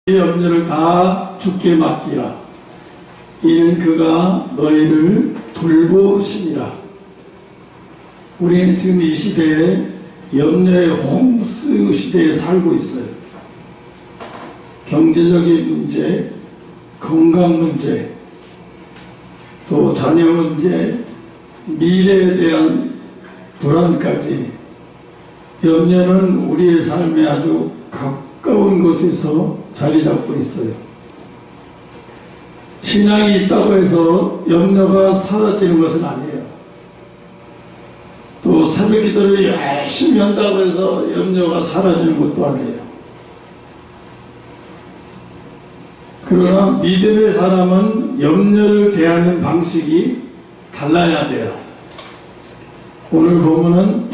염려를 다 주께 맡기라. 이는 그가 너희를 돌보시니라. 우리는 지금 이 시대에 염려의 홍수 시대에 살고 있어요. 경제적인 문제, 건강 문제, 또 자녀 문제, 미래에 대한 불안까지 염려는 우리의 삶에 아주 가까운 곳에서 자리 잡고 있어요. 신앙이 있다고 해서 염려가 사라지는 것은 아니에요. 또 새벽 기도를 열심히 한다고 해서 염려가 사라지는 것도 아니에요. 그러나 믿음의 사람은 염려를 대하는 방식이 달라야 돼요. 오늘 본문은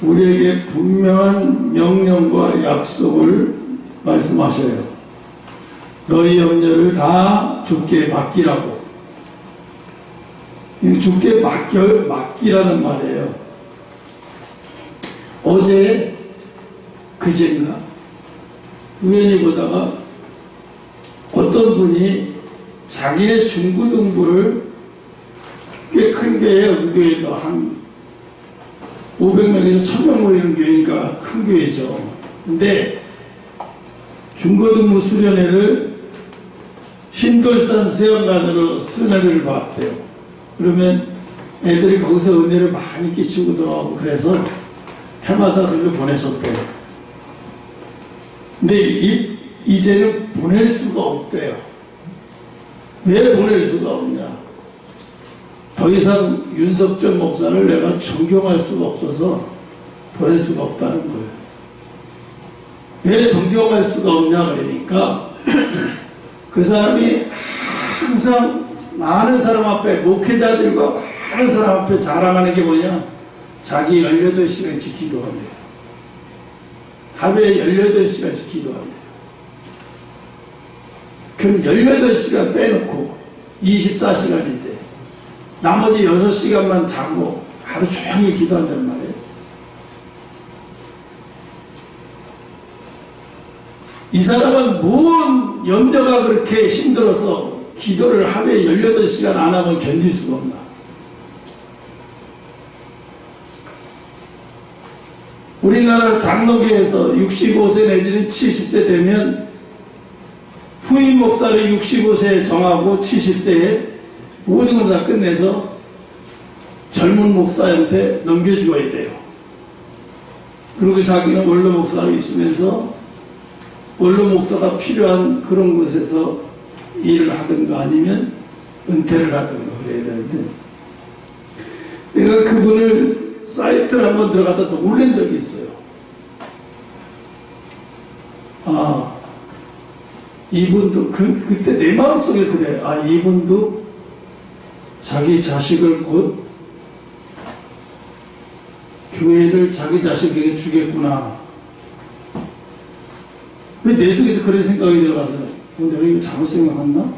우리에게 분명한 명령과 약속을 말씀하셔요. 너희 염려를 다 주께 맡기라고. 주께 맡기라는 말이에요. 어제 그제인가 우연히 보다가 어떤 분이 자기네 중고등부를 꽤 큰 교회예요. 그 교회도 한 500명에서 1000명 모이는 교회니까 큰 교회죠. 근데 중고등부 수련회를 흰돌산 수영관으로 수련회를 봤대요. 그러면 애들이 거기서 은혜를 많이 끼치고 들어가고 그래서 해마다 그걸 보냈었대요. 근데 이제는 보낼 수가 없대요. 왜 보낼 수가 없냐? 더 이상 윤석열 목사를 내가 존경할 수가 없어서 보낼 수가 없다는 거예요. 왜 존경할 수가 없냐 그러니까 그 사람이 항상 많은 사람 앞에, 목회자들과 많은 사람 앞에 자랑하는 게 뭐냐? 자기 18시간씩 기도한대요. 하루에 18시간씩 기도한대요. 그럼 18시간 빼놓고 24시간인데 나머지 6시간만 자고 하루 종일 기도한단 말이에요. 이 사람은 뭔 염려가 그렇게 힘들어서 기도를 하루에 18시간 안 하면 견딜 수가 없나? 우리나라 장로교에서 65세 내지는 70세 되면 후임 목사를 65세에 정하고 70세에 모든 걸 다 끝내서 젊은 목사한테 넘겨주어야 돼요. 그리고 자기는 원로 목사로 있으면서 원로 목사가 필요한 그런 곳에서 일을 하든가 아니면 은퇴를 하든가 그래야 되는데, 내가 그분을 사이트를 한번 들어갔다 또 놀란 적이 있어요. 아, 이분도 그때 내 마음속에 그래. 아, 이분도 자기 자식을 곧 교회를 자기 자식에게 주겠구나. 왜 내 속에서 그런 생각이 들어가서 내가 이거 잘못 생각했나?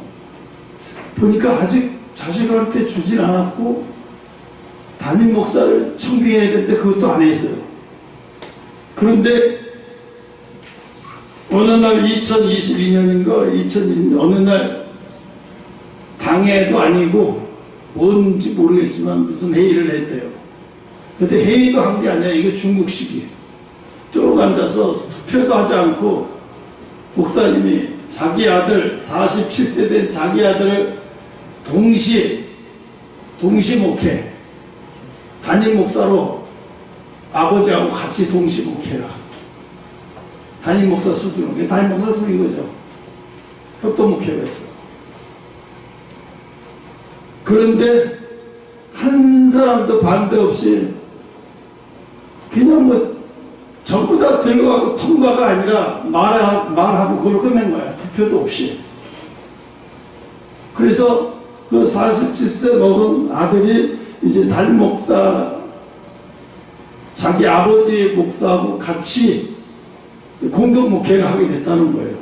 보니까 아직 자식한테 주진 않았고 담임 목사를 청빙해야 되는데 그것도 안 했어요. 그런데 어느 날 2022년인가 2002년 어느 날 당회도 아니고 뭔지 모르겠지만 무슨 회의를 했대요. 근데 회의도 한 게 아니라 이게 중국식이에요. 쭉 앉아서 투표도 하지 않고 목사님이 자기 아들 47세 된 자기 아들을 동시 목회, 담임 목사로 아버지하고 같이 동시 목회라. 담임 목사 수준으로, 담임 목사 수준인 거죠. 협동 목회가 있어. 그런데 한 사람도 반대 없이 그냥 뭐 전부 다 들어가고 통과가 아니라 말하고 그걸로 끝낸 거야. 투표도 없이. 그래서 그 47세 먹은 아들이 이제 담임 목사, 자기 아버지 목사하고 같이 공동 목회를 하게 됐다는 거예요.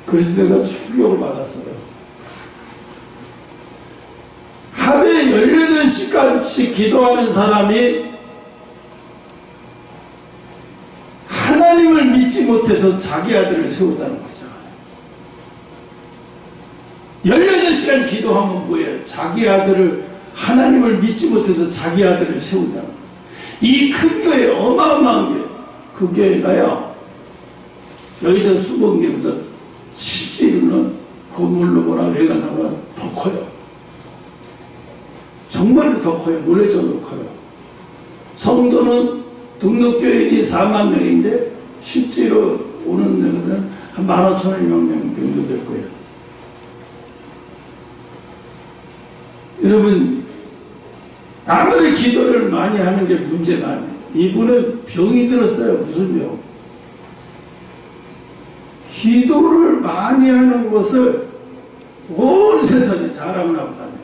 그래서 내가 충격을 받았어요. 하루에 18시간씩 기도하는 사람이 하나님을 믿지 못해서 자기 아들을 세우다는 거잖아요. 18시간 기도하면 뭐예요? 자기 아들을, 하나님을 믿지 못해서 자기 아들을 세우다는 거예요. 이 큰 교회, 어마어마한 교회, 그 교회가요, 여의도 수봉교보다 실제로는 건물로 보나 외관상보다 더 커요. 정말로 더 커요. 놀랄 정도로 커요. 성도는 등록교인이 4만 명인데 실제로 오는 데는 한 15,000명 정도 될 거예요. 여러분, 아무리 기도를 많이 하는 게 문제가 아니에요. 이분은 병이 들었어요. 무슨 병? 기도를 많이 하는 것을 온 세상에 자랑을 하고 다녀요.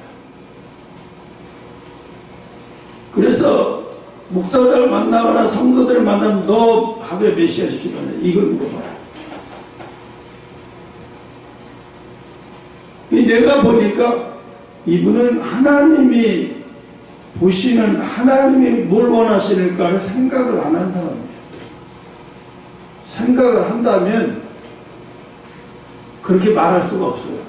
그래서 목사들을 만나거나 성도들을 만나면 너 하루에 몇 시간씩 기도하냐? 이걸 물어봐요. 내가 보니까 이분은 하나님이 보시는, 하나님이 뭘 원하시는가를 생각을 안 하는 사람이에요. 생각을 한다면 그렇게 말할 수가 없어요.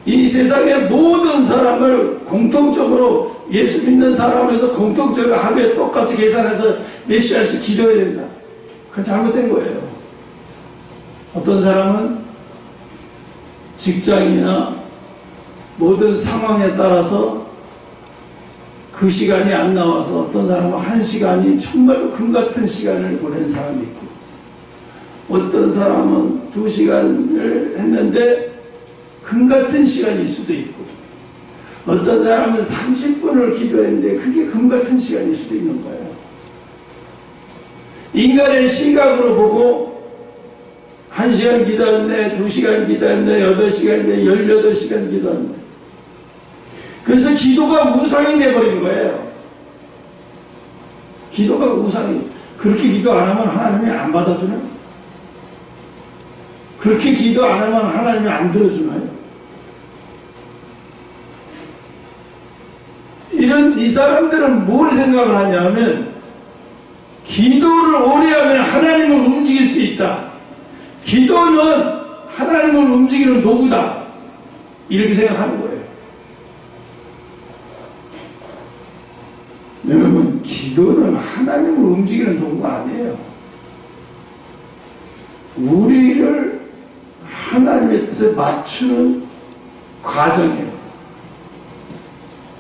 이 세상의 모든 사람을 공통적으로, 예수 믿는 사람을 해서 공통적으로 하루에 똑같이 계산해서 몇 시간씩 기도해야 된다. 그건 잘못된 거예요. 어떤 사람은 직장이나 모든 상황에 따라서 그 시간이 안 나와서 어떤 사람은 1시간이 정말로 금같은 시간을 보낸 사람이 있고, 어떤 사람은 2시간을 했는데 금같은 시간일 수도 있고, 어떤 사람은 30분을 기도했는데 그게 금같은 시간일 수도 있는 거예요. 인간의 시각으로 보고 1시간 기도했네, 2시간 기도했네, 8시간, 18시간 기도했네. 그래서 기도가 우상이 돼버린 거예요. 기도가 우상이. 그렇게 기도 안 하면 하나님이 안 받아주나요? 그렇게 기도 안 하면 하나님이 안 들어주나요? 이 사람들은 뭘 생각을 하냐면, 기도를 오래 하면 하나님을 움직일 수 있다. 기도는 하나님을 움직이는 도구다. 이렇게 생각하는 거예요. 여러분, 기도는 하나님을 움직이는 도구가 아니에요. 우리를 하나님의 뜻에 맞추는 과정이에요.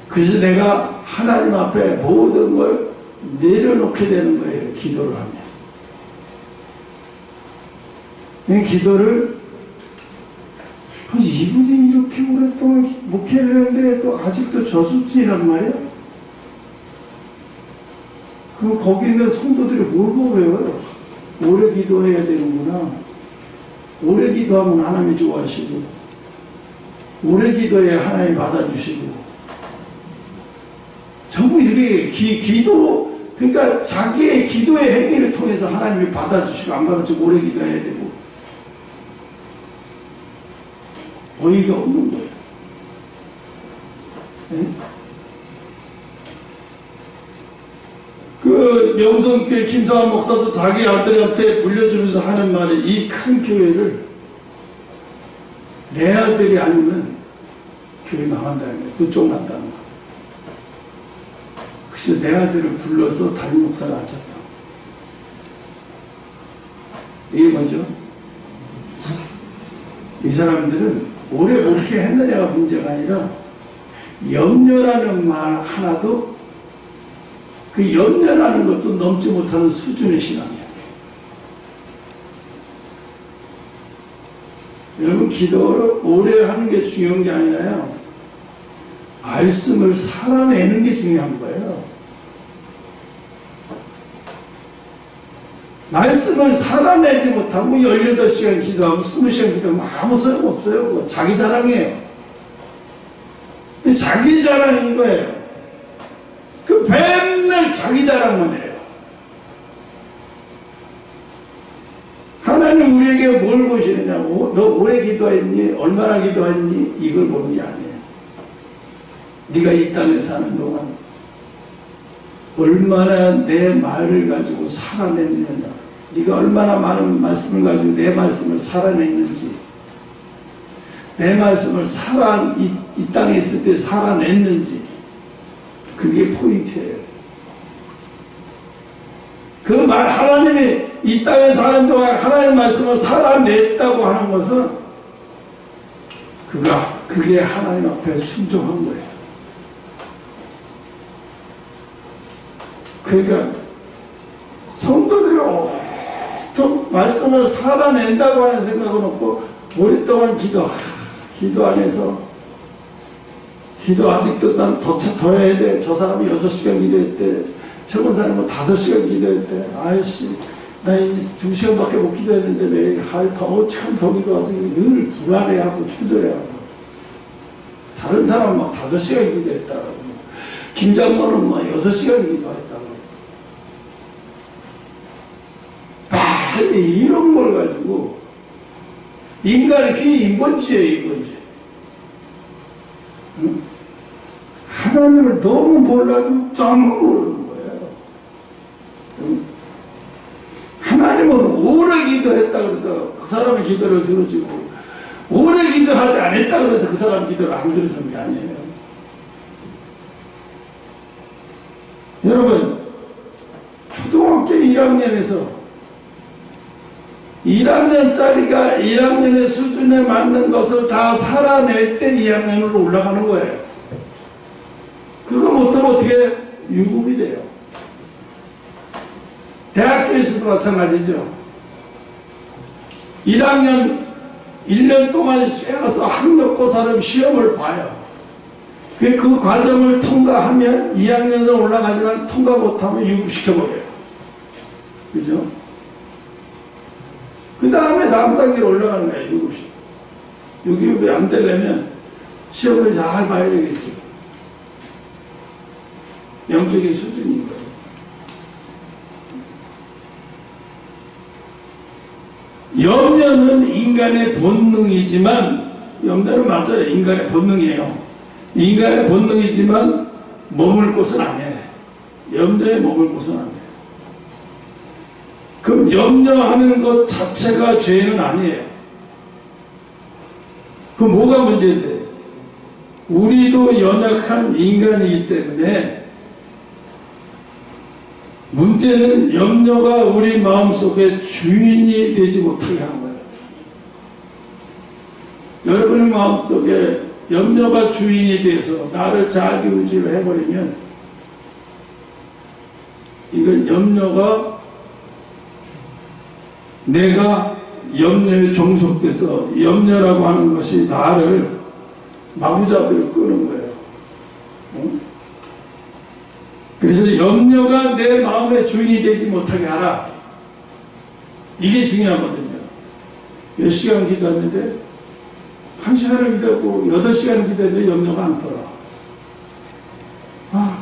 그래서 내가 하나님 앞에 모든 걸 내려놓게 되는 거예요. 기도를 하면. 이 기도를, 이분이 이렇게 오랫동안 목회를 했는데 또 아직도 저수지란 말이야? 그럼 거기 있는 성도들이 뭘 보고 배워요? 오래 기도해야 되는구나. 오래 기도하면 하나님이 좋아하시고, 오래 기도해야 하나님이 받아주시고, 전부 이렇게 기도, 그러니까 자기의 기도의 행위를 통해서 하나님이 받아주시고 안 받아주시고 오래 기도해야 되고, 어이가 없는 거예요. 네? 그 명성교회 김상환 목사도 자기 아들한테 물려주면서 하는 말이, 이 큰 교회를 내 아들이 아니면 교회 망한다는 거예요. 두쪽 난다는 거예요. 그래서 내 아들을 불러서 담임 목사를 앉혔다. 이게 뭐죠? 이 사람들은 오래 목회했느냐가 문제가 아니라 염려라는 말 하나도, 그 염려라는 것도 넘지 못하는 수준의 신앙이에요. 여러분, 기도를 오래 하는 게 중요한 게 아니라요, 말씀을 살아내는 게 중요한 거예요. 말씀을 살아내지 못하고 18시간 기도하고 20시간 기도하면 아무 소용없어요. 자기 자랑이에요. 자기 자랑인 거예요. 그 맨날 자기 자랑만 해요. 하나님 우리에게 뭘 보시느냐고, 너 오래 기도했니? 얼마나 기도했니? 이걸 보는 게 아니에요. 네가 이 땅에 사는 동안 얼마나 내 말을 가지고 살아냈느냐, 네가 얼마나 많은 말씀을 가지고 내 말씀을 살아냈는지, 내 말씀을 이 땅에 있을 때 살아냈는지, 그게 포인트예요. 그 말, 하나님이 이 땅에 사는 동안 하나님 말씀을 살아냈다고 하는 것은 그게 하나님 앞에 순종한 거예요. 그러니까 성도들이 온통 말씀을 살아낸다고 하는 생각은 없고, 오랫동안 기도 안 해서, 기도 아직도 난 더 해야 돼. 저 사람이 6시간 기도했대. 저번 사람은 5시간 기도했대. 아이씨, 나 2시간밖에 못 기도했는데 매일 어떻게 더 기도하지? 늘 불안해하고 초조해하고. 다른 사람은 막 5시간 기도했다고. 김장로는 막 6시간 기도했다고. 빨리 이런 걸 가지고 인간의 그게 인본주의예요, 인본주의. 응? 하나님을 너무 몰라도 너무 모르는 거예요. 응? 하나님은 오래 기도했다 그래서 그 사람의 기도를 들어주고, 오래 기도하지 않았다 그래서 그 사람 기도를 안 들어주는 게 아니에요. 여러분, 초등학교 1학년에서 1학년짜리가 1학년의 수준에 맞는 것을 다 살아낼 때 2학년으로 올라가는 거예요. 그거 못하면 어떻게 유급이 돼요. 대학교에서도 마찬가지죠. 1학년 1년 동안 깨어서 학력고사를 시험을 봐요. 그 과정을 통과하면 2학년으로 올라가지만 통과 못하면 유급시켜버려요. 그죠? 그 다음에 다음 단계로 올라가는 거예요. 유급이 안 되려면 시험을 잘 봐야 되겠죠. 영적인 수준인 거예요. 염려는 인간의 본능이지만, 염려는 맞아요. 인간의 본능이에요. 인간의 본능이지만 머물 곳은 아니에요. 염려에 머물 곳은 아니에요. 그럼 염려하는 것 자체가 죄는 아니에요. 그럼 뭐가 문제인데? 우리도 연약한 인간이기 때문에 문제는 염려가 우리 마음속에 주인이 되지 못하게 하는 거예요. 여러분의 마음속에 염려가 주인이 돼서 나를 좌지우지를 해버리면, 이건 염려가, 내가 염려에 종속돼서 염려라고 하는 것이 나를 마구잡이로 끄는 거예요. 응? 그래서 염려가 내 마음의 주인이 되지 못하게 하라. 이게 중요하거든요. 몇 시간 기도했는데 1시간을 기도하고 8시간을 기도했는데 염려가 안 떠나.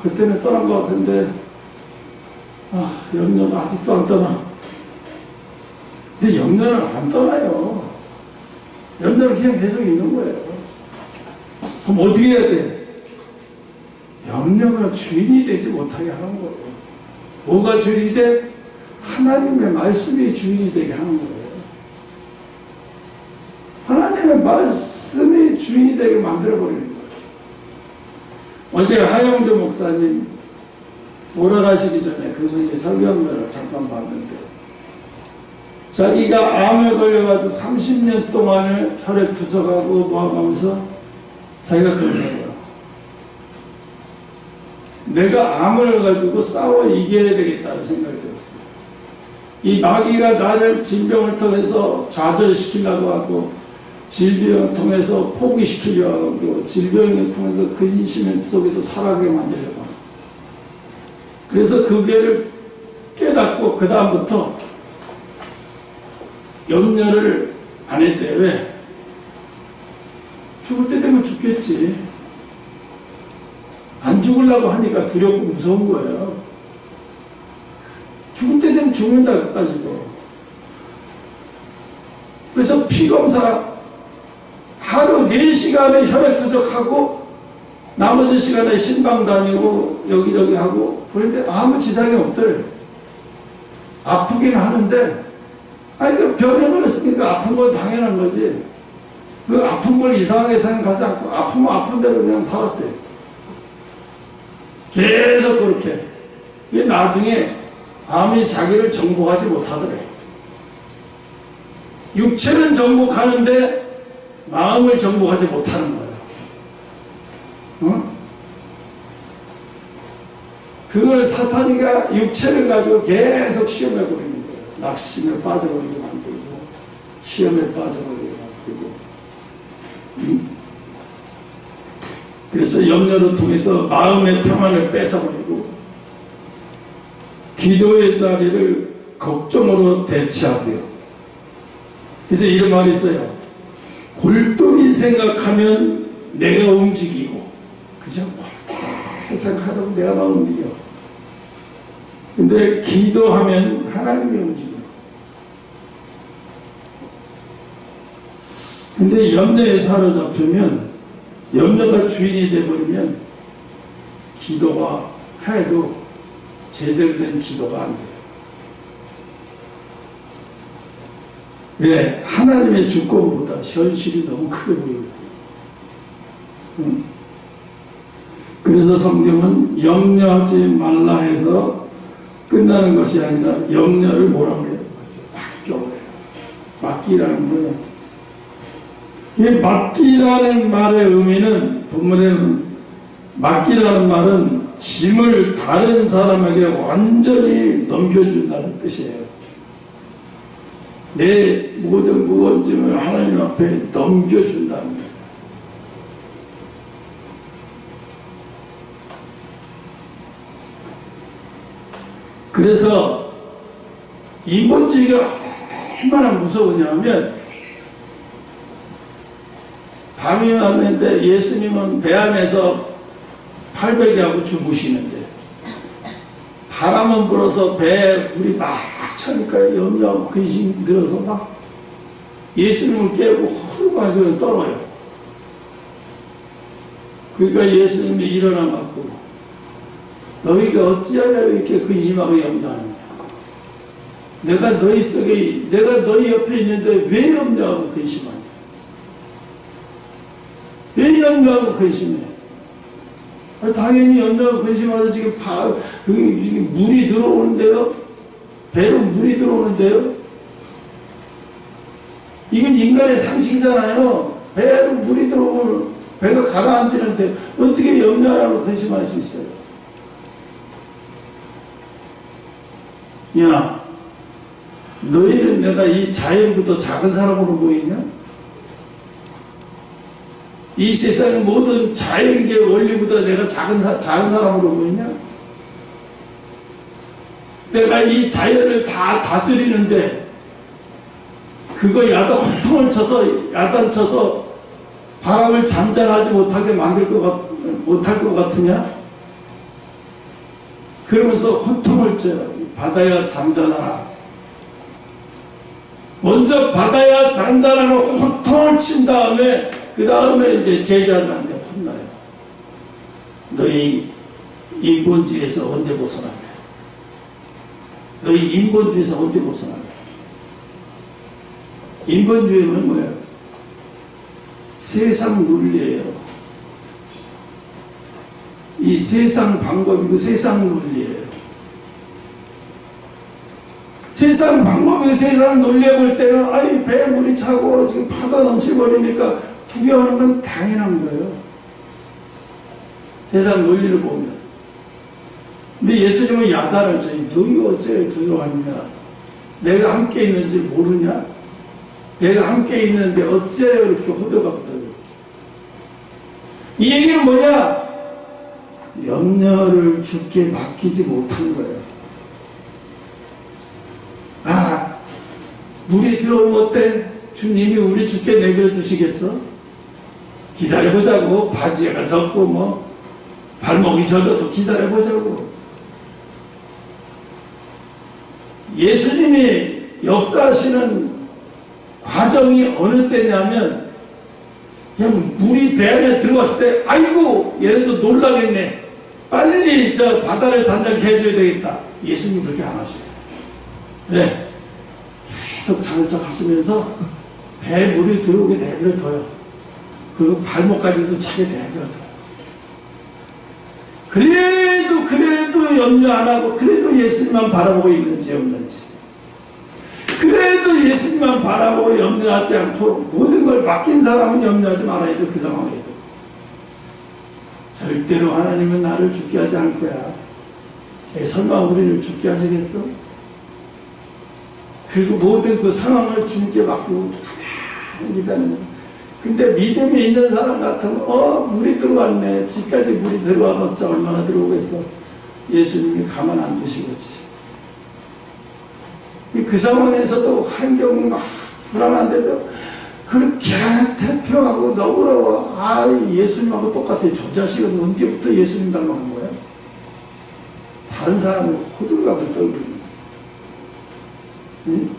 그때는 떠난 것 같은데 염려가 아직도 안 떠나. 근데 염려는 안 떠나요. 염려는 그냥 계속 있는 거예요. 그럼 어떻게 해야 돼? 염려가 주인이 되지 못하게 하는 거예요. 뭐가 주인이 돼? 하나님의 말씀이 주인이 되게 하는 거예요. 하나님의 말씀이 주인이 되게 만들어버리는 거예요. 어제 하영조 목사님 돌아가시기 전에 그분이 설교를 잠깐 봤는데, 자기가 암에 걸려가지고 30년 동안을 혈액 투석하고 모아가면서 자기가 그런 거예요. 내가 암을 가지고 싸워 이겨야 되겠다는 생각이 들었어요. 이 마귀가 나를 질병을 통해서 좌절시키려고 하고, 질병을 통해서 포기시키려고 하고, 질병을 통해서 근심 속에서 살아가게 만들려고 하고. 그래서 그 괴를 깨닫고 그 다음부터 염려를 안 했대. 왜? 죽을 때 되면 죽겠지. 안 죽으려고 하니까 두렵고 무서운 거예요. 죽을 때 되면 죽는다 가지고. 그래서 피검사 하루 4시간을 혈액 투석하고 나머지 시간에 신방 다니고 여기저기 하고 그런데 아무 지장이 없더래요. 아프긴 하는데 아니 그 병에 걸렸으니까 아픈 건 당연한 거지. 그 아픈 걸 이상하게 생각하지 않고 아프면 아픈 대로 그냥 살았대요. 계속 그렇게. 이게 나중에 암이 자기를 정복하지 못하더래. 육체는 정복하는데 마음을 정복하지 못하는 거예요. 어? 그걸 사탄이가 육체를 가지고 계속 시험해 버리는 거예요. 낙심에 빠져버리게 만들고 시험에 빠져버리게 만들고. 그래서 염려를 통해서 마음의 평안을 뺏어버리고 기도의 자리를 걱정으로 대체하고요. 그래서 이런 말이 있어요. 골똘히 생각하면 내가 움직이고, 그죠? 골똘히 생각하면 내가 막 움직여. 근데 기도하면 하나님이 움직여. 근데 염려에 사로잡히면, 염려가 주인이 되어버리면 기도가 해도 제대로 된 기도가 안 돼요. 왜? 하나님의 주권보다 현실이 너무 크게 보이거든요. 그래서 성경은 염려하지 말라 해서 끝나는 것이 아니라 염려를 뭐라고 해요? 맡겨버려요. 맡기라는 거예요. 이 맡기라는 말의 의미는 본문에는 맡기라는 말은 짐을 다른 사람에게 완전히 넘겨준다는 뜻이에요. 내 모든 무거운 짐을 하나님 앞에 넘겨준다는 거예요. 그래서 인본주의가 얼마나 무서우냐면 밤이 왔는데 예수님은 배 안에서 팔베개하고 주무시는데 바람은 불어서 배에 물이 막 차니까 염려하고 근심이 들어서 막 예수님을 깨우고 허르가지고 떨어요. 그러니까 예수님이 일어나갖고 너희가 어찌하여 이렇게 근심하고 염려하느냐. 내가 너희 속에, 내가 너희 옆에 있는데 왜 염려하고 근심하냐. 왜 염려하고 근심해? 당연히 염려하고 근심하서 지금 물이 들어오는데요? 배로 물이 들어오는데요? 이건 인간의 상식이잖아요. 배로 물이 들어오면 배가 가라앉히는데 어떻게 염려하라고 근심할 수 있어요? 야, 너희는 내가 이 자연부터 작은 사람으로 보이냐? 이 세상의 모든 자연계 원리보다 내가 작은 사람으로 보이냐? 내가 이 자연을 다 다스리는데 그거 호통을 쳐서 야단쳐서 바람을 잔잔하지 못하게 못할 것 같으냐? 그러면서 호통을 쳐요. 바다야 잠잠하라. 먼저 바다야 잠잠하라 호통을 친 다음에 그 다음에 이제 제자들한테 혼나요. 너희 인본주의에서 언제 벗어나냐? 너희 인본주의에서 언제 벗어나냐? 인본주의는 뭐예요? 세상 논리예요. 이 세상 방법이고 세상 논리예요. 세상 방법이고 세상 논리에 볼 때는 아이 배에 물이 차고 지금 파다 넘쳐버리니까 두려워하는 건 당연한 거예요. 세상 논리를 보면. 근데 예수님은 야단을 쳐요. 너희 어째 두려워하느냐? 내가 함께 있는지 모르냐? 내가 함께 있는데 어째 이렇게 호들갑 떨고. 이 얘기는 뭐냐? 염려를 주께 맡기지 못한 거예요. 아, 물이 들어오면 어때? 주님이 우리 주께 내버려두시겠어? 기다려보자고. 바지가 젖고 발목이 젖어도 기다려보자고. 예수님이 역사하시는 과정이 어느 때냐면 그냥 물이 배 안에 들어갔을 때 아이고 얘네도 놀라겠네, 빨리 저 바다를 잔잔케 해줘야 되겠다. 예수님 그렇게 안 하셔요. 네, 계속 자는 척 하시면서 배에 물이 들어오게 내버려둬요. 그리고 발목까지도 차게 내버려둬요. 그래도 염려 안 하고, 그래도 예수님만 바라보고 있는지 없는지, 그래도 예수님만 바라보고 염려하지 않고 모든 걸 맡긴 사람은 염려하지 말아야 돼. 그 상황에도 절대로 하나님은 나를 죽게 하지 않을 거야. 설마 우리를 죽게 하시겠어? 그리고 모든 그 상황을 주님께 맡고 가만히 기다리는 거야. 근데 믿음이 있는 사람 같으면 물이 들어왔네, 집까지 물이 들어와봤자 얼마나 들어오겠어. 예수님이 가만 안 두시겠지. 그 상황에서도 환경이 막 불안한데도 그렇게 태평하고 너그러워. 예수님하고 똑같아. 저 자식은 언제부터 예수님 닮아간 거야? 다른 사람을 호들갑을 떨고 있는 거야. 응?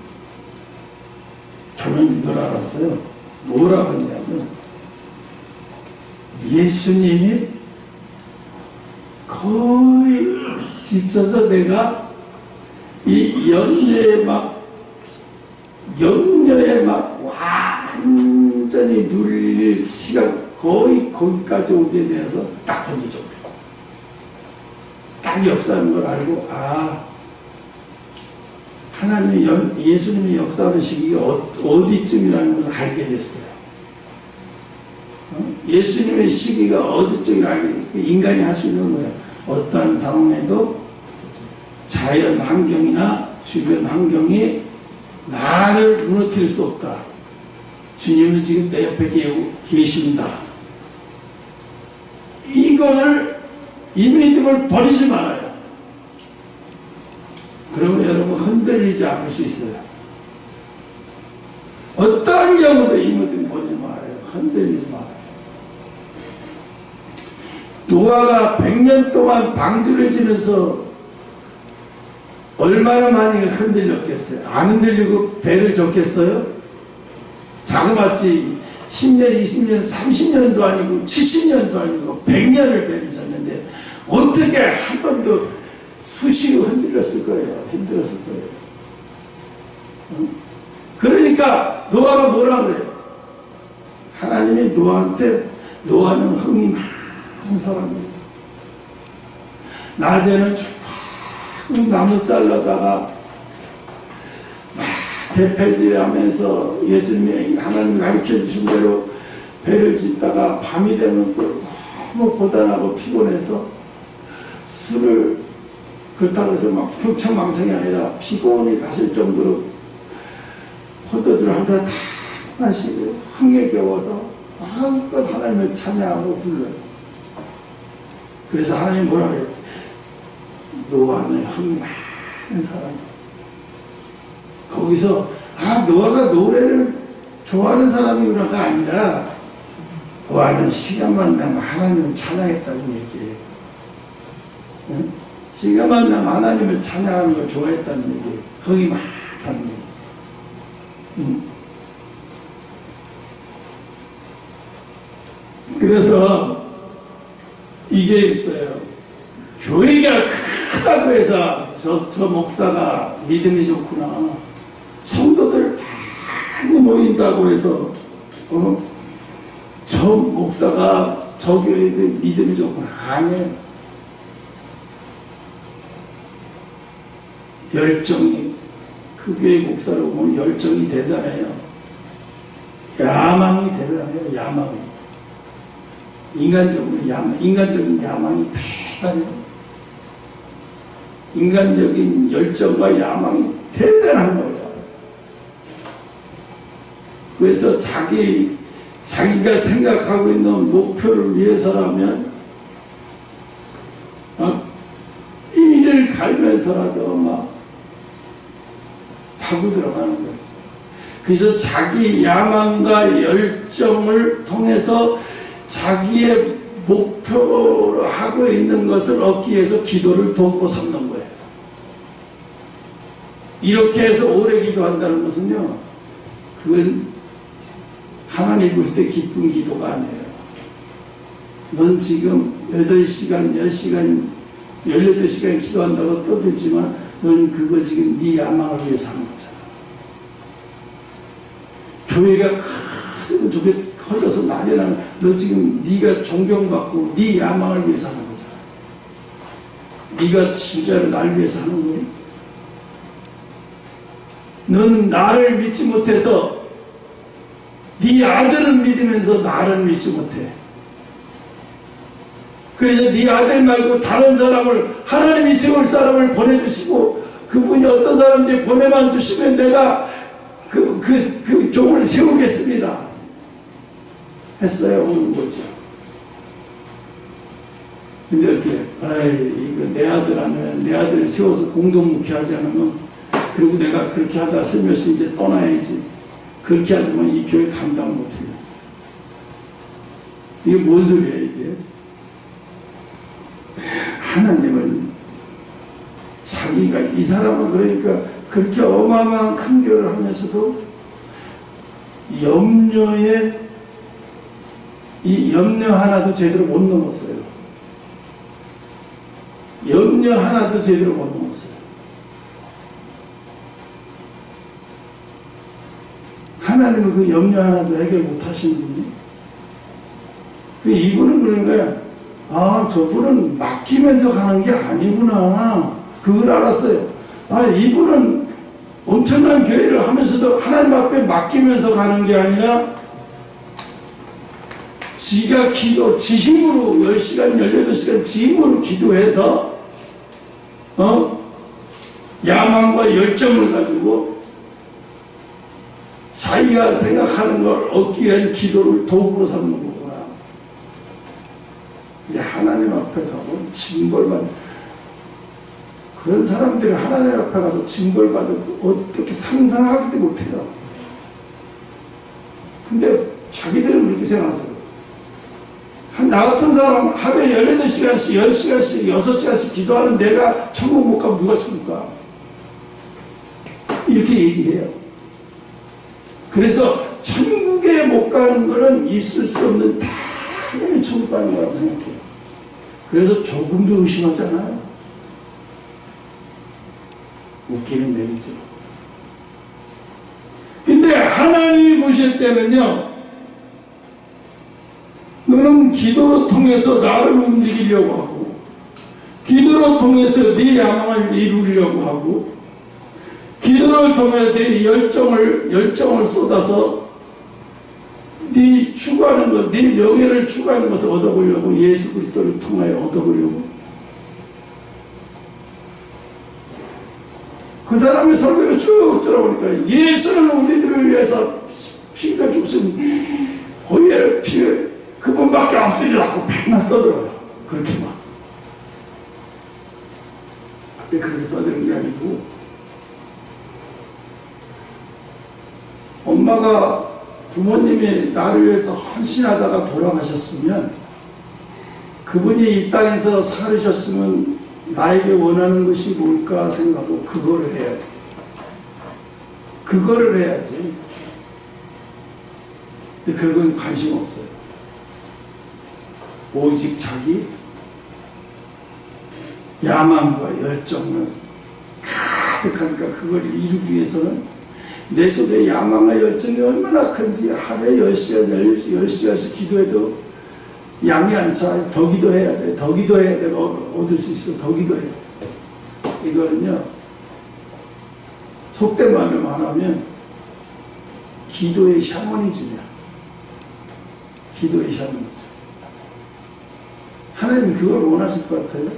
저는 이걸 알았어요. 뭐라고 했냐면, 예수님이 거의 지쳐서 내가 이 염려에 막 완전히 눌릴 시간, 거의 거기까지 오게 돼서 딱 던져줘. 딱 역사하는 걸 알고, 하나님이 예수님이 역사하는 시기가 어디쯤이라는 것을 알게 됐어요. 예수님의 시기가 어디쯤이라고 알게 됐어요. 인간이 할 수 있는 거예요. 어떠한 상황에도 자연 환경이나 주변 환경이 나를 무너뜨릴 수 없다. 주님은 지금 내 옆에 계신다. 이거를, 이 믿음을 버리지 말아요. 그러면 여러분 흔들리지 않을 수 있어요. 어떠한 경우도 이 믿음 버리지 말아요. 흔들리지 말아요. 노아가 100년 동안 방주를 지면서 얼마나 많이 흔들렸겠어요? 안 흔들리고 배를 졌겠어요? 자그마치 10년, 20년, 30년도 아니고 70년도 아니고 100년을 배를 졌는데 어떻게 한 번도 수시로 흔들렸을 거예요. 힘들었을 거예요. 그러니까 노아가 뭐라 그래요? 하나님이 노아한테, 노아는 흥이 많은 사람이에요. 낮에는 쭉 나무 잘라다가 막 대패질하면서 예수님이 하나님이 가르쳐 주신 대로 배를 짓다가 밤이 되면 또 너무 고단하고 피곤해서 술을, 그렇다고 해서 막 흥청망청이 아니라 피곤이 가실 정도로 포도주를 한 잔 다 마시고 흥에 겨워서 마음껏 하나님을 찬양하고 불러요. 그래서 하나님이 뭐라 그래요? 노아는 흥이 많은 사람. 거기서 노아가 노래를 좋아하는 사람이구나가 아니라 노아는 시간만 나면 하나님을 찬양했다는 얘기예요. 응? 시간만 나면 하나님을 찬양하는 걸 좋아했다는 얘기예요. 흥이 많다는 얘기죠. 응? 그래서 이게 있어요. 교회가 크다고 해서 저 목사가 믿음이 좋구나, 성도들 많이 모인다고 해서 저 목사가 저 교회도 믿음이 좋구나, 아니에요. 열정이, 그 교회 목사를 보면 열정이 대단해요. 야망이 대단해요. 야망이, 인간적인 야망이 대단해요. 인간적인 열정과 야망이 대단한 거예요. 그래서 자기가 생각하고 있는 목표를 위해서라면 이를 갈면서라도 막 파고 들어가는 거예요. 그래서 자기 야망과 열정을 통해서 자기의 목표로 하고 있는 것을 얻기 위해서 기도를 돕고 삼는 거예요. 이렇게 해서 오래 기도한다는 것은요, 그건 하나님 보실 때 기쁜 기도가 아니에요. 넌 지금 8시간, 10시간, 18시간 기도한다고 떠들지만 넌 그거 지금 네 야망을 위해서 하는 거잖아. 교회가 크고 저게 커져서 난리 나는 너 지금 네가 존경받고 네 야망을 위해서 하는 거잖아. 네가 진짜로 날 위해서 하는 거니? 넌 나를 믿지 못해서 네 아들은 믿으면서 나를 믿지 못해. 그래서 네 아들 말고 다른 사람을 하나님이 세울 사람을 보내주시고 그분이 어떤 사람인지 보내만 주시면 내가 그 종을 세우겠습니다 했어요. 오는 거죠. 근데 어떻게 이거 내 아들 아니면 내 아들을 세워서 공동목회 하지 않으면 그리고 내가 그렇게 하다 슬며시 이제 떠나야지. 그렇게 하지만 이 교회 감당 못해요. 이게 뭔 소리야 이게. 하나님은 자기가 이 사람은 그러니까 그렇게 어마어마한 큰 교회를 하면서도 이 염려 하나도 제대로 못 넘었어요. 염려 하나도 제대로 못 넘었어요. 하나님은 그 염려 하나도 해결 못 하신 분이. 이분은 그러니까 저분은 맡기면서 가는 게 아니구나. 그걸 알았어요. 이분은 엄청난 교회를 하면서도 하나님 앞에 맡기면서 가는 게 아니라 지가 지 힘으로 10시간, 18시간 지 힘으로 기도해서 야망과 열정을 가지고 자기가 생각하는 걸 얻기 위한 기도를 도구로 삼는 거구나. 이제 하나님 앞에 가면 징벌받는 그런 사람들이 하나님 앞에 가서 징벌받을 어떻게 상상하기도 못해요. 근데 자기들은 그렇게 생각하죠. 나 같은 사람 하루에 18시간씩 10시간씩 6시간씩 기도하는 내가 천국 못 가면 누가 천국 가? 이렇게 얘기해요. 그래서 천국에 못 가는 거는 있을 수 없는 당연히 천국 가는 거라고 생각해요. 그래서 조금도 의심하잖아요. 웃기는 얘기죠. 근데 하나님이 보실 때는요, 너는 기도로 통해서 나를 움직이려고 하고 기도로 통해서 네 야망을 이루려고 하고 기도를 통해 네 열정을 쏟아서 네 추구하는 것, 네 명예를 추구하는 것을 얻어보려고 예수 그리스도를 통하여 얻어보려고 그 사람의 설교를 쭉 들어보니까 예수는 우리들을 위해서 피가 죽으신 보혈을 피해 그분밖에 없으리라 하고 맨날 떠들어요. 그렇게 막. 그렇게 떠드는 게 아니고 엄마가 부모님이 나를 위해서 헌신하다가 돌아가셨으면 그분이 이 땅에서 살으셨으면 나에게 원하는 것이 뭘까 생각하고 그거를 해야지. 그거를 해야지. 근데 그런 건 관심 없어요. 오직 자기 야망과 열정만 가득하니까 그걸 이루기 위해서는 내 속에 야망과 열정이 얼마나 큰지 하루에 10시간씩 기도해도 양이 안 차. 더 기도해야 돼. 더 기도해야 내가 얻을 수 있어. 더 기도해야 돼. 이거는요, 속된 말로 말하면 기도의 샤머니즘이야. 기도의 샤머니즘. 하나님 그걸 원하실 것 같아요.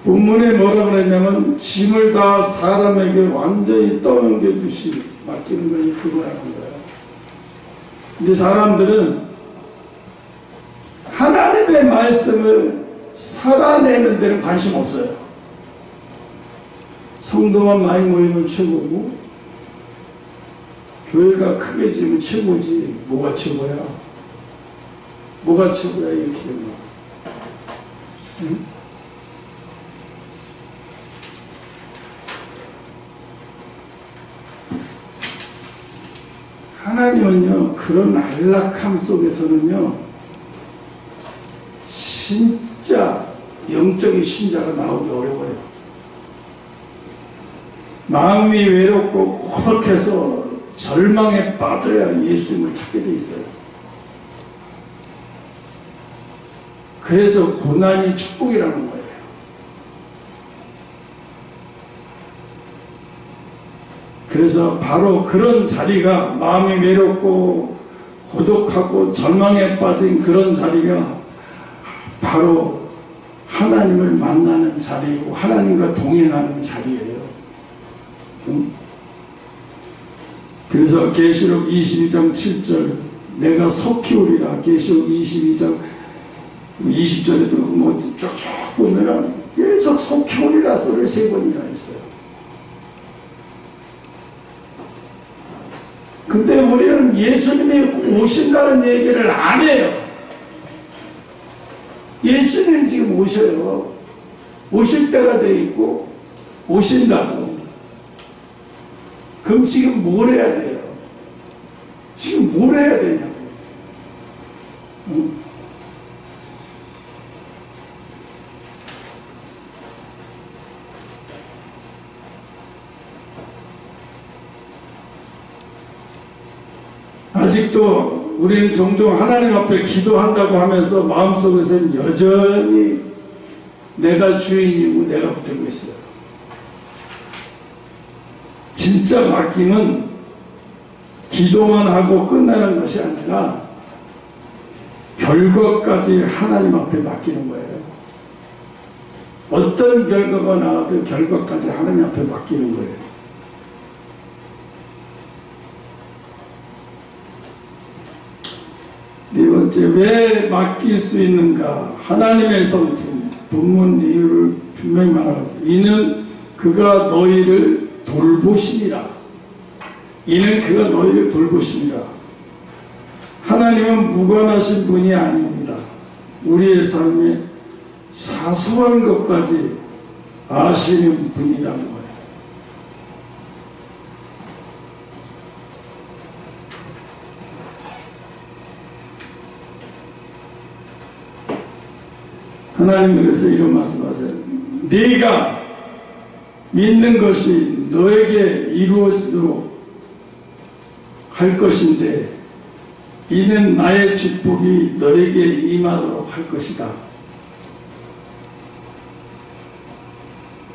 본문에 뭐라고 그랬냐면 짐을 다 사람에게 완전히 떠넘겨 주시 맡기는 것이 그거라는 거예요. 근데 사람들은 하나님의 말씀을 살아내는 데는 관심 없어요. 성도만 많이 모이면 최고고 교회가 크게 지으면 최고지. 뭐가 최고야? 뭐가 최고야? 이렇게 응? 하나님은요, 그런 안락함 속에서는요, 진짜 영적인 신자가 나오기 어려워요. 마음이 외롭고 고독해서 절망에 빠져야 예수님을 찾게 돼 있어요. 그래서 고난이 축복이라는 거예요. 그래서 바로 그런 자리가, 마음이 외롭고 고독하고 절망에 빠진 그런 자리가 바로 하나님을 만나는 자리고 하나님과 동행하는 자리예요. 그래서 계시록 22장 7절 내가 속히 오리라. 계시록 22장 20절에도 뭐 쭉쭉 보면은 계속 속히 오리라 소리를 3번이나 했어요. 근데 우리는 예수님이 오신다는 얘기를 안 해요. 예수님 지금 오셔요. 오실 때가 돼 있고 오신다고. 그럼 지금 뭘 해야 돼요? 지금 뭘 해야 되냐고. 응? 아직도 우리는 종종 하나님 앞에 기도한다고 하면서 마음속에서는 여전히 내가 주인이고 내가 붙들고 있어요. 진짜 맡김은 기도만 하고 끝나는 것이 아니라 결과까지 하나님 앞에 맡기는 거예요. 어떤 결과가 나와도 결과까지 하나님 앞에 맡기는 거예요. 네 번째, 왜 맡길 수 있는가? 하나님의 성품, 본문 이유를 분명히 말하겠습니다. 이는 그가 너희를 돌보심이라. 이는 그가 너희를 돌보심이라. 하나님은 무관하신 분이 아닙니다. 우리의 삶에 사소한 것까지 아시는 분이라는 거예요. 하나님은 그래서 이런 말씀하세요. 네가 믿는 것이 너에게 이루어지도록 할 것인데 이는 나의 축복이 너에게 임하도록 할 것이다.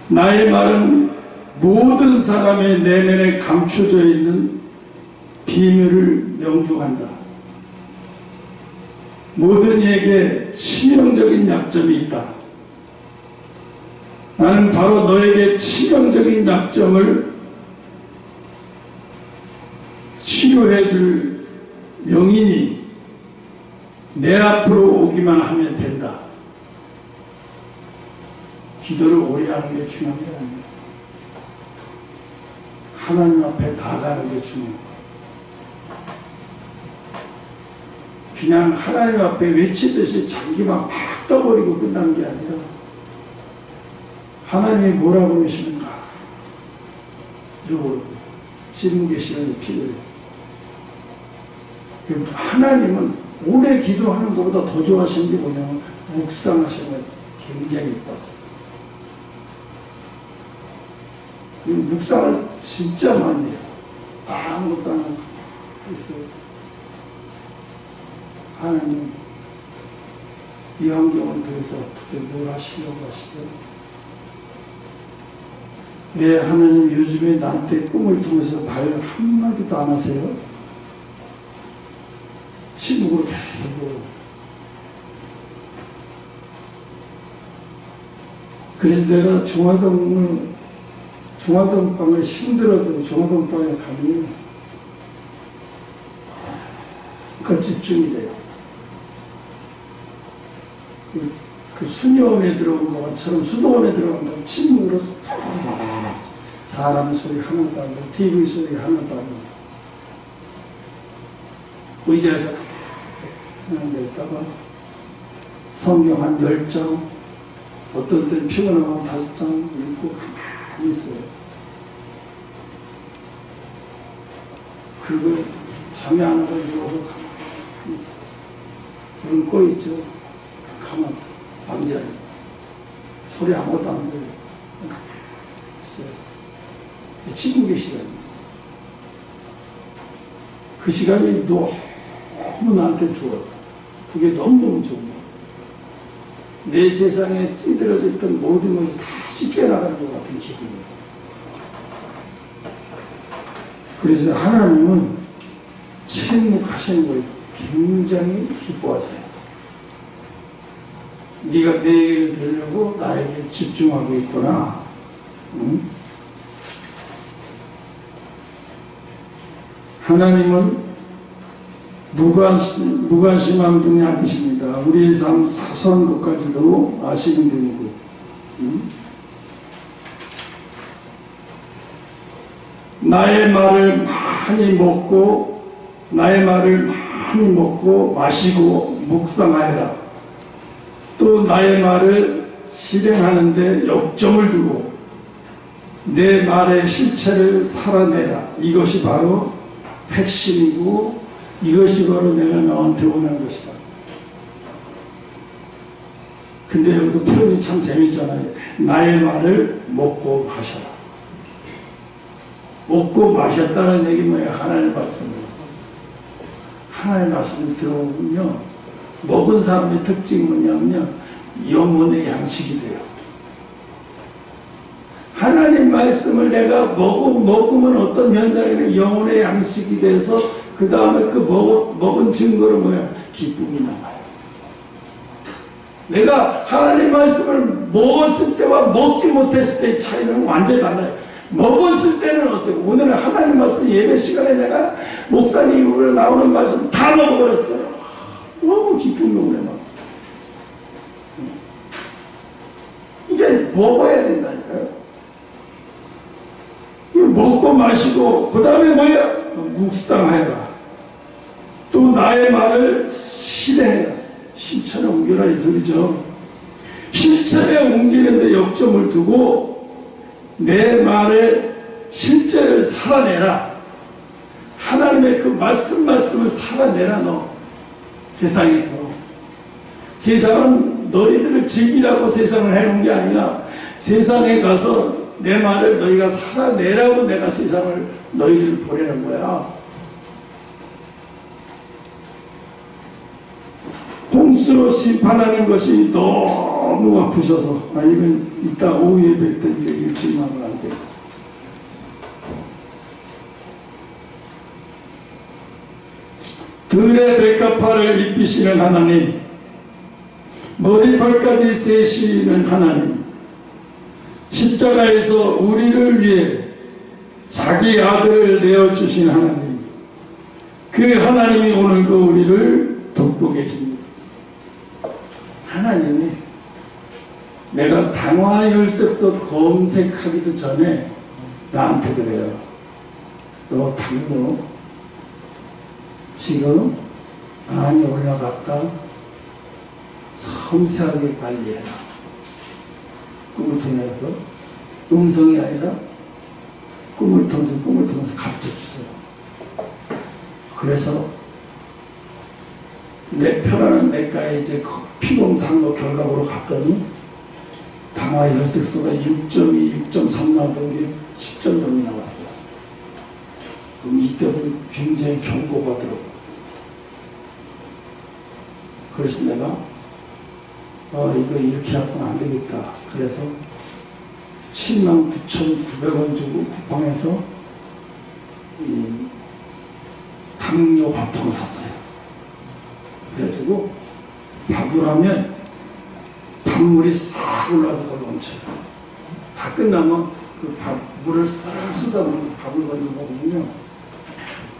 나의 말은 모든 사람의 내면에 감춰져 있는 비밀을 명중한다. 모든 이에게 치명적인 약점이 있다. 나는 바로 너에게 치명적인 약점을 치료해 줄 명인이 내 앞으로 오기만 하면 된다. 기도를 오래 하는 게 중요한 게 아니에요. 하나님 앞에 나아가는 게 중요한 거예요. 그냥 하나님 앞에 외치듯이 자기만 막 떠버리고 끝난 게 아니라 하나님이 뭐라고 그러시는가 이러고 질문의 시간이 필요해요. 하나님은 오래 기도하는 것보다 더 좋아하시는 게 뭐냐면 묵상하시는 걸 굉장히 이뻐하세요. 묵상을 진짜 많이 해요. 아무것도 안 하고 있어요. 하나님, 이 환경을 통해서 어떻게 뭘 하시려고 하시죠? 왜 하나님 요즘에 나한테 꿈을 통해서 말 한마디도 안 하세요? 침묵으로 계속. 그래서 내가 중화동방에 힘들어도 중화동방에 가면 그 집중이 돼요. 그 수녀원에 들어온 것처럼 수도원에 들어간 것 침묵으로 사람 소리 하나도 안 나고 TV 소리 하나도 안 나고 의자에서 가만히 있다가 성경 한 10장 어떤 때는 피곤하면 5장 읽고 가만히 있어요. 그리고 잠이 안 와서 누워서 가만히 있어. 불은 꺼 있죠. 가만히 밤새 소리 아무것도 안 들려. 있어요. 친구의 시간이에요. 그 시간이 너무 나한테 좋아요. 그게 너무너무 좋은 거예요. 내 세상에 찌들어져 있던 모든 것이 다 씻겨나가는 것 같은 기분이에요. 그래서 하나님은 침묵하시는 걸 굉장히 기뻐하세요. 네가 내 얘기를 들으려고 나에게 집중하고 있구나. 응? 하나님은 무관심한 분이 아니십니다. 우리의 삶 사소한 것까지도 아시는 분이고, 나의 말을 많이 먹고 마시고 묵상하여라. 또 나의 말을 실행하는데 역점을 두고 내 말의 실체를 살아내라. 이것이 바로 핵심이고 이것이 바로 내가 너한테 원하는 것이다. 근데 여기서 표현이 참 재밌잖아요. 나의 말을 먹고 마셔라. 먹고 마셨다는 얘기 뭐예요? 하나님의 말씀을. 하나님의 말씀을 들어보면요, 먹은 사람의 특징이 뭐냐면요, 영혼의 양식이 돼요. 하나님 말씀을 내가 먹으면 어떤 현상이냐면 영혼의 양식이 돼서 그 다음에 그 먹은 증거로 뭐야? 기쁨이 남아요. 내가 하나님 말씀을 먹었을 때와 먹지 못했을 때의 차이는 완전히 달라요. 먹었을 때는 어때요? 오늘 하나님 말씀 예배 시간에 내가 목사님 입으로 나오는 말씀 다 먹어버렸어요. 너무 기쁨이 오네 막. 이게 먹어야 된다니까요. 먹고 마시고 그 다음에 뭐야? 묵상하여라. 또 나의 말을 실행해라. 실천에 옮겨라 이 소리죠. 실천에 옮기는데 역점을 두고 내 말의 실제를 살아내라. 하나님의 그 말씀을 살아내라. 너 세상에서. 세상은 너희들을 즐기라고 세상을 해놓은 게 아니라 세상에 가서 내 말을 너희가 살아내라고 내가 세상을 너희들을 보내는 거야. 홍수로 심판하는 것이 너무 아프셔서, 이건 이따 오후 예배 때 이거 지금 하면 안 돼요. 들의 백합화를 입히시는 하나님, 머리털까지 세시는 하나님, 십자가에서 우리를 위해 자기 아들을 내어주신 하나님, 그 하나님이 오늘도 우리를 돕고 계십니다. 하나님이 내가 당화혈색소 검색하기도 전에 나한테 그래요. 너 당뇨 지금 많이 올라갔다. 섬세하게 관리해라. 꿈을 통해서, 음성이 아니라 꿈을 통해서 가르쳐주세요. 그래서 내 편안한 내과에 이제 피검사한 거 결과로 갔더니 당화혈색소가 6.2, 6.3 나왔던 게 10.0이 나왔어요. 그럼 이때부터 굉장히 경고가 들어오고, 그래서 내가 이거 이렇게 하고는 안 되겠다. 그래서 79,900원 주고 쿠팡에서 이 당뇨 밥통을 샀어요. 그래가지고 밥을 하면 밥물이 싹 올라와서 거기 얹혀요. 다 끝나면 그 물을 싹 쏟아보면 밥을 건져 먹으면요,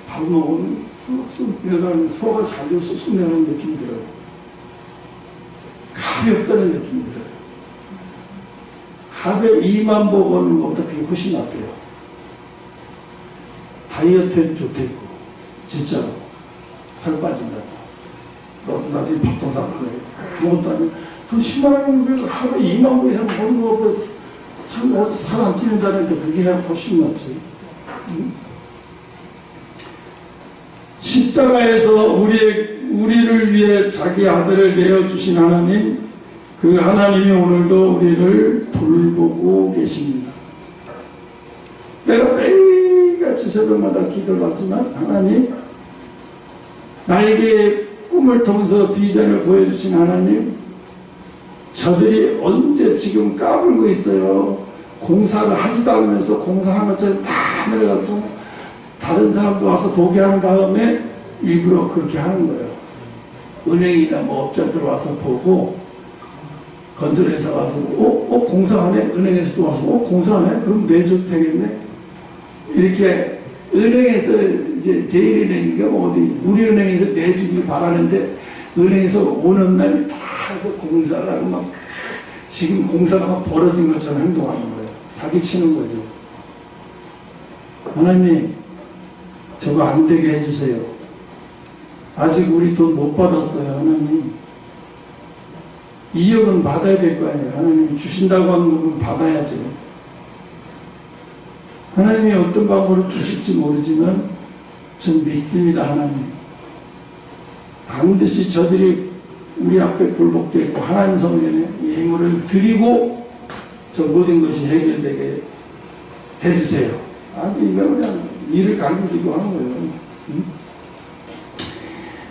밥 먹으면 쑥쑥 내려가는, 소화가 잘 돼서 쑥쑥 내려가는 느낌이 들어요. 가볍다는 느낌이 들어요. 하루에 2만 보 버는 것보다 그게 훨씬 낫대요. 다이어트에도 좋대고, 진짜로. 살 빠진다고. 나중에 밥통 살 거예요. 먹었다니, 돈 10만 원이면 하루에 2만 보 이상 버는 것보다 살 안 찌는다는데 그게 훨씬 낫지. 응? 십자가에서 우리를 위해 자기 아들을 내어주신 하나님, 그 하나님이 오늘도 우리를 돌보고 계십니다. 내가 매일같이 새벽마다 기도를 하지만 하나님, 나에게 꿈을 통해서 비전을 보여주신 하나님, 저들이 언제 지금 까불고 있어요. 공사를 하지도 않으면서 공사한 것처럼 다 내려가고 다른 사람도 와서 보게 한 다음에 일부러 그렇게 하는 거예요. 은행이나 뭐 업자들 와서 보고, 건설회사 와서 공사하네? 은행에서도 와서 공사하네? 그럼 내줘도 되겠네? 이렇게 은행에서 이제 제1은행인가 뭐 어디 우리 은행에서 내주길 바라는데 은행에서 오는 날 다 해서 공사를 하고 막 지금 공사가 막 벌어진 것처럼 행동하는 거예요. 사기치는 거죠. 하나님, 저거 안 되게 해주세요. 아직 우리 돈 못 받았어요. 하나님, 2억은 받아야 될 거 아니에요. 하나님이 주신다고 하는 거는 받아야죠. 하나님이 어떤 방법으로 주실지 모르지만 전 믿습니다. 하나님, 반드시 저들이 우리 앞에 굴복되고 하나님 성전에 예물을 드리고 저 모든 것이 해결되게 해주세요. 아주 이거 그냥 일을 갈구기도 하는 거예요. 응?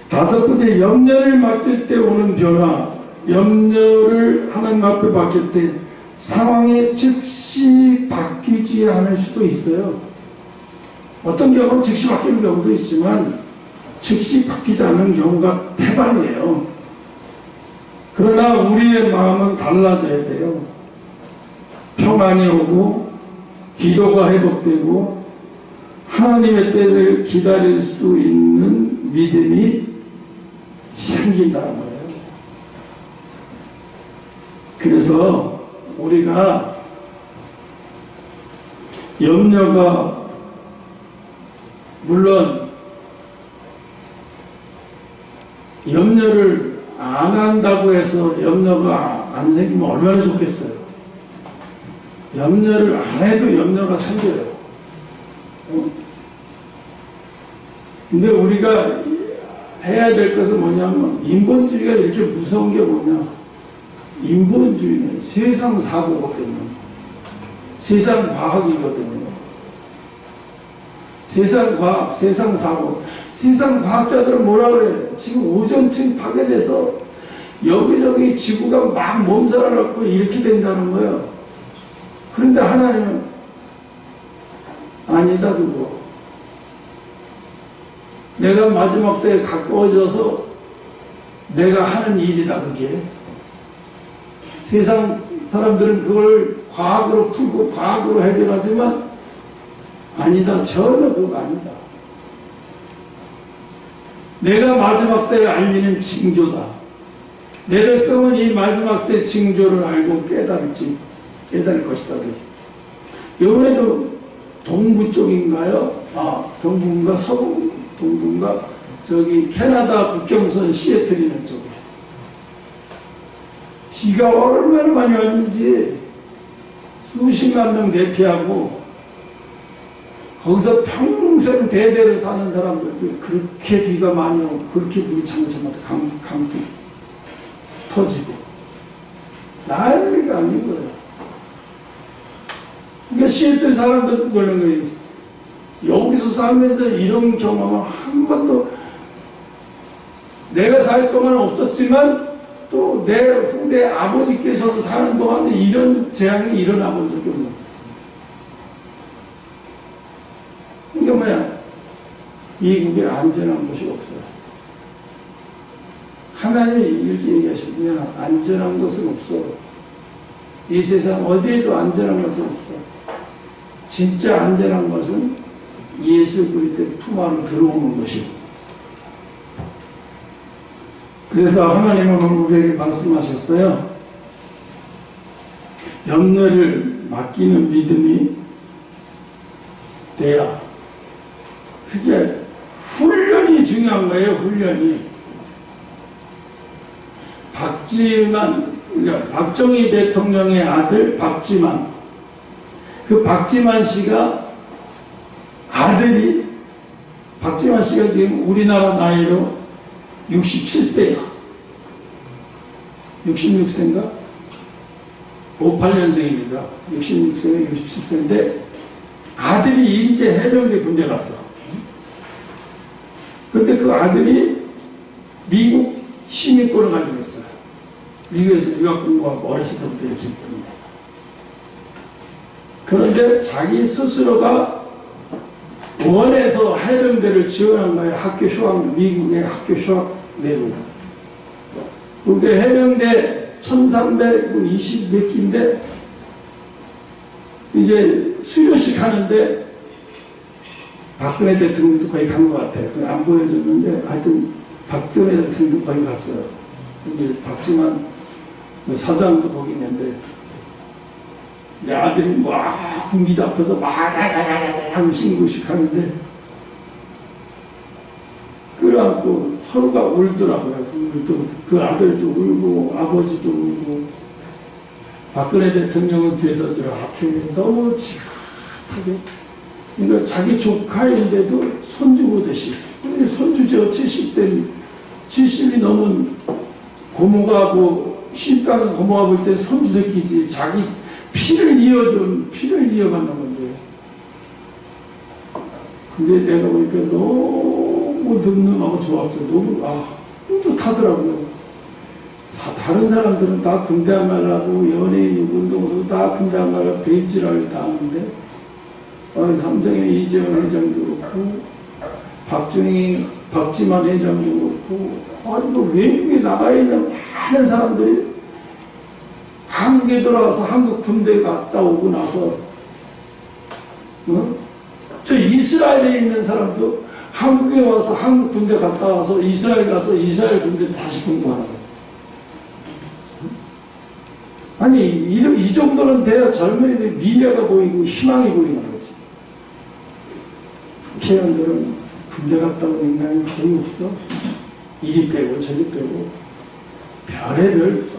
다섯 번째, 염려를 맡길 때 오는 변화. 염려를 하나님 앞에 맡길 때 상황이 즉시 바뀌지 않을 수도 있어요. 어떤 경우는 즉시 바뀌는 경우도 있지만 즉시 바뀌지 않는 경우가 태반이에요. 그러나 우리의 마음은 달라져야 돼요. 평안이 오고 기도가 회복되고 하나님의 때를 기다릴 수 있는 믿음이 생긴다는 거예요. 그래서 우리가 염려가 물론 염려를 안 한다고 해서 염려가 안 생기면 얼마나 좋겠어요. 염려를 안 해도 염려가 생겨요. 근데 우리가 해야 될 것은 뭐냐면, 인본주의가 이렇게 무서운 게 뭐냐, 인본주의는 세상 사고거든요. 세상 과학이거든요. 세상 과학, 세상 사고. 세상 과학자들은 뭐라 그래요? 지금 오존층 파괴돼서 여기저기 지구가 막 몸살아갖고 이렇게 된다는 거예요. 그런데 하나님은 아니다, 그거. 내가 마지막 때에 가까워져서 내가 하는 일이다, 그게. 세상 사람들은 그걸 과학으로 풀고 과학으로 해결하지만 아니다, 전혀 그거 아니다. 내가 마지막 때를 알리는 징조다. 내 백성은 이 마지막 때 징조를 알고 깨달을 것이다. 이번에도 동부 쪽인가요? 동부인가 서부, 동부인가 저기 캐나다 국경선 시애틀이는 쪽에 비가 얼마나 많이 왔는지 수십만 명 대피하고 거기서 평생 대대를 사는 사람들도 그렇게 비가 많이 오고 그렇게 물이 차면서 강도 터지고 난리가 아닌 거예요. 그러니까 시애틀 사람들도 그런 거예요. 여기서 살면서 이런 경험은 한 번도 내가 살 동안 없었지만 또 내 후대 아버지께서도 사는 동안에 이런 재앙이 일어나 본 적이 없는 거예요. 이게 뭐야? 미국에 안전한 곳이 없어요. 하나님이 이렇게 얘기하시고, 안전한 곳은 없어. 이 세상 어디에도 안전한 것은 없어. 진짜 안전한 것은 예수 그리스도의 품 안으로 들어오는 것이고. 그래서 하나님은 우리에게 말씀하셨어요. 염려를 맡기는 믿음이 돼야. 그게 훈련이 중요한 거예요. 훈련이. 그러니까 박정희 대통령의 아들 박지만, 그 박지만 씨가 아들이 박지만 씨가 지금 우리나라 나이로 67세야. 66세인가? 58년생입니다. 66세가 67세인데 아들이 이제 해병대 군대 갔어. 근데 그 아들이 미국 시민권을 가지고 있어요. 미국에서 유학 공부하고 어렸을 때부터 이렇게 했던 거예요. 그런데 자기 스스로가 원해서 해병대를 지원한 거예요. 학교 휴학, 미국의 학교 휴학 내고. 그게 해병대 1320 몇 기인데, 이제 수료식 하는데, 박근혜 대통령도 거의 간 것 같아요. 안 보여줬는데, 하여튼, 박근혜 대통령도 거의 갔어요. 근데 박지만 사장도 거기 있는데, 내 아들이 막 군기자 앞에서 막 하고 신고식 하는데 끌어안고 서로가 울더라고요. 그 아들도 울고 아버지도 울고 박근혜 대통령은 뒤에서 저렇게 너무 지긋하게, 그러니까 자기 조카인데도 손주 보듯이, 손주죠. 70이 넘은 고모가 하고 신당 고모가 볼 때 손주 새끼지. 자기 피를 이어가는 건데. 근데 내가 보니까 너무 늠름하고 좋았어요. 너무, 뿌듯하더라고요. 다른 사람들은 다 군대 안 가려고, 연예인, 운동소 다 군대 안 가려고 베이지랄을 다 하는데, 삼성의 이재용 회장도 그렇고, 박지만 회장도 그렇고, 외국에 나가 있는 많은 사람들이 한국에 들어와서 한국 군대 갔다 오고 나서, 저 이스라엘에 있는 사람도 한국에 와서 한국 군대 갔다 와서 이스라엘 가서 이스라엘 군대 다시 공부하는 거예요. 아니, 이 정도는 돼야 젊은이들 미래가 보이고 희망이 보이는 거지. 국회의원들은 군대 갔다 온 인간이 거의 없어. 이리 빼고 저리 빼고 별의별.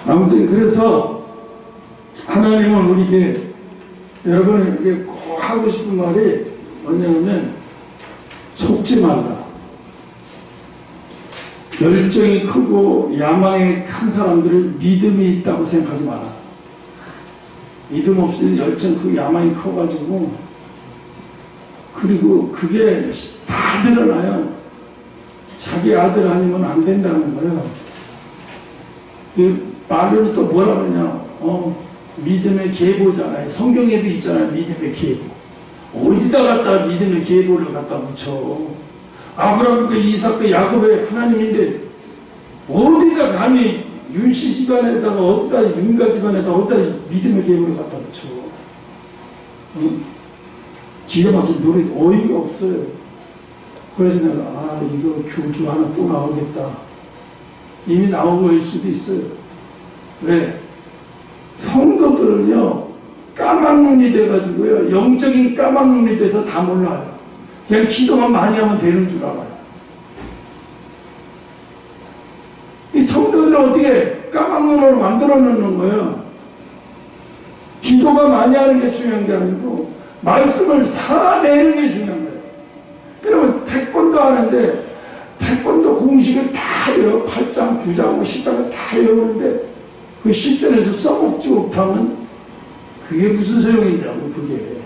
아무튼 그래서 하나님은 우리에게, 여러분에게 꼭 하고 싶은 말이 뭐냐면 속지 말라. 열정이 크고 야망이 큰 사람들은 믿음이 있다고 생각하지 마라. 믿음 없이 열정 크고 야망이 커가지고, 그리고 그게 다 드러나요. 자기 아들 아니면 안 된다는 거예요. 말로는 또 뭐라 그러냐, 믿음의 계보잖아요. 성경에도 있잖아요. 믿음의 계보. 어디다 갖다 믿음의 계보를 갖다 붙여. 아브라함과 이삭과 야곱의 하나님인데 어디다 감히 윤씨 집안에다가, 어디다 윤가 집안에다가 어디다 믿음의 계보를 갖다 붙여. 기가 막힌 노래, 어이가 없어요. 그래서 내가 이거 교주 하나 또 나오겠다. 이미 나온 거일 수도 있어요. 왜? 성도들은요, 까막눈이 돼가지고요, 영적인 까막눈이 돼서 다 몰라요. 그냥 기도만 많이 하면 되는 줄 알아요. 이 성도들은 어떻게 까막눈으로 만들어 놓는 거예요? 기도가 많이 하는 게 중요한 게 아니고 말씀을 살아내는 게 중요한 거예요. 여러분, 태권도 하는데 태권도 공식을 다 외워, 8장, 9장, 10장을 다 외우는데 그 실전에서 써먹지 못하면 그게 무슨 소용이냐고, 그게.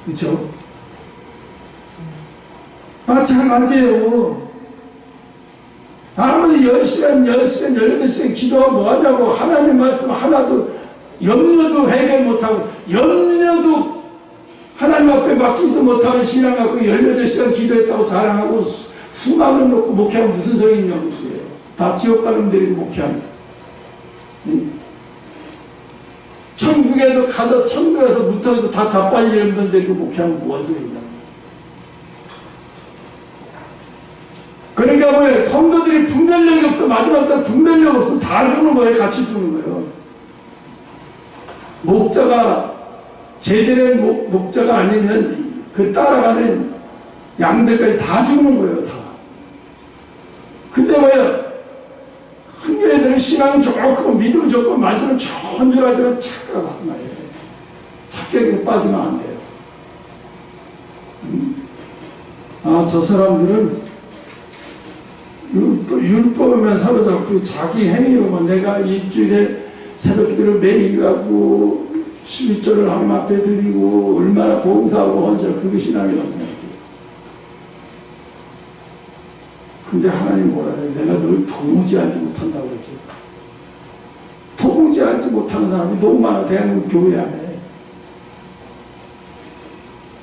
그렇죠? 마찬가지예요. 아무리 10시간, 18시간 기도하고 뭐하냐고. 하나님 말씀 하나도, 염려도 해결 못하고, 염려도 하나님 앞에 맡기지도 못하는 신앙 갖고 18시간 기도했다고 자랑하고 수많은 놓고 목회하면 무슨 소용이냐고. 그게 다 지옥 가는 놈들이 목회하면. 천국에서 가서, 천국에서 무턱에서 다 자빠지는 놈들 데리고 목회하면 무슨 소용이냐고. 그러니까 뭐예요? 성도들이 분별력이 없어. 마지막 때 분별력 없으면 다 죽는 거예요. 같이 죽는 거예요. 목자가, 제대로 된 목자가 아니면 그 따라가는 양들까지 다 죽는 거예요. 다. 근데 뭐예요? 큰 애들은 신앙은 좋고 믿음은 좋고 말씀은 좋은 줄 알지만 착각하지 마요. 착각에 빠지면 안 돼요. 저 사람들은 율법에만 사로잡고 자기 행위로만 내가 일주일에 새벽기도를 매일 가고 12조를 하나님 앞에 드리고 얼마나 봉사하고 헌신하고 그게 신앙이라고 생각해요. 근데 하나님 뭐라 그래요? 내가 널 도무지 알지 못한다고 그러죠. 도무지 알지 못하는 사람이 너무 많아. 대한민국 교회 안에.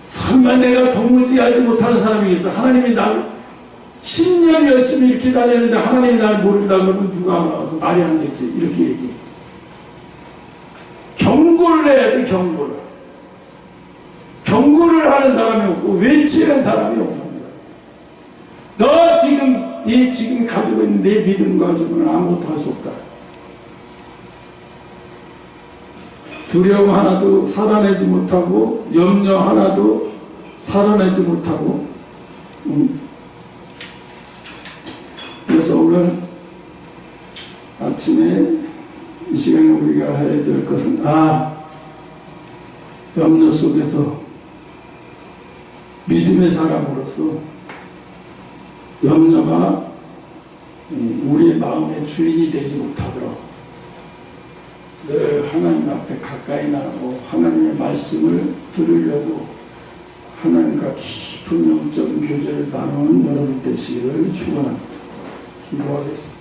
설마 내가 도무지 알지 못하는 사람이 있어. 하나님이 날 10년 열심히 이렇게 다니는데 하나님이 날 모른다 그러면 누가 알아서 말이 안 되지. 이렇게 얘기해. 경고를 해야 돼. 경고를 하는 사람이 없고 외치는 사람이 없습니다. 너 지금 가지고 있는 내 믿음 가지고는 아무것도 할 수 없다. 두려움 하나도 살아내지 못하고 염려 하나도 살아내지 못하고 그래서 오늘 아침에 이 시간에 우리가 해야 될 것은 염려 속에서 믿음의 사람으로서 염려가 우리의 마음의 주인이 되지 못하도록 늘 하나님 앞에 가까이 나가고 하나님의 말씀을 들으려고 하나님과 깊은 영적인 교제를 나누는 여러분 되시기를 축원합니다. 기도하겠습니다.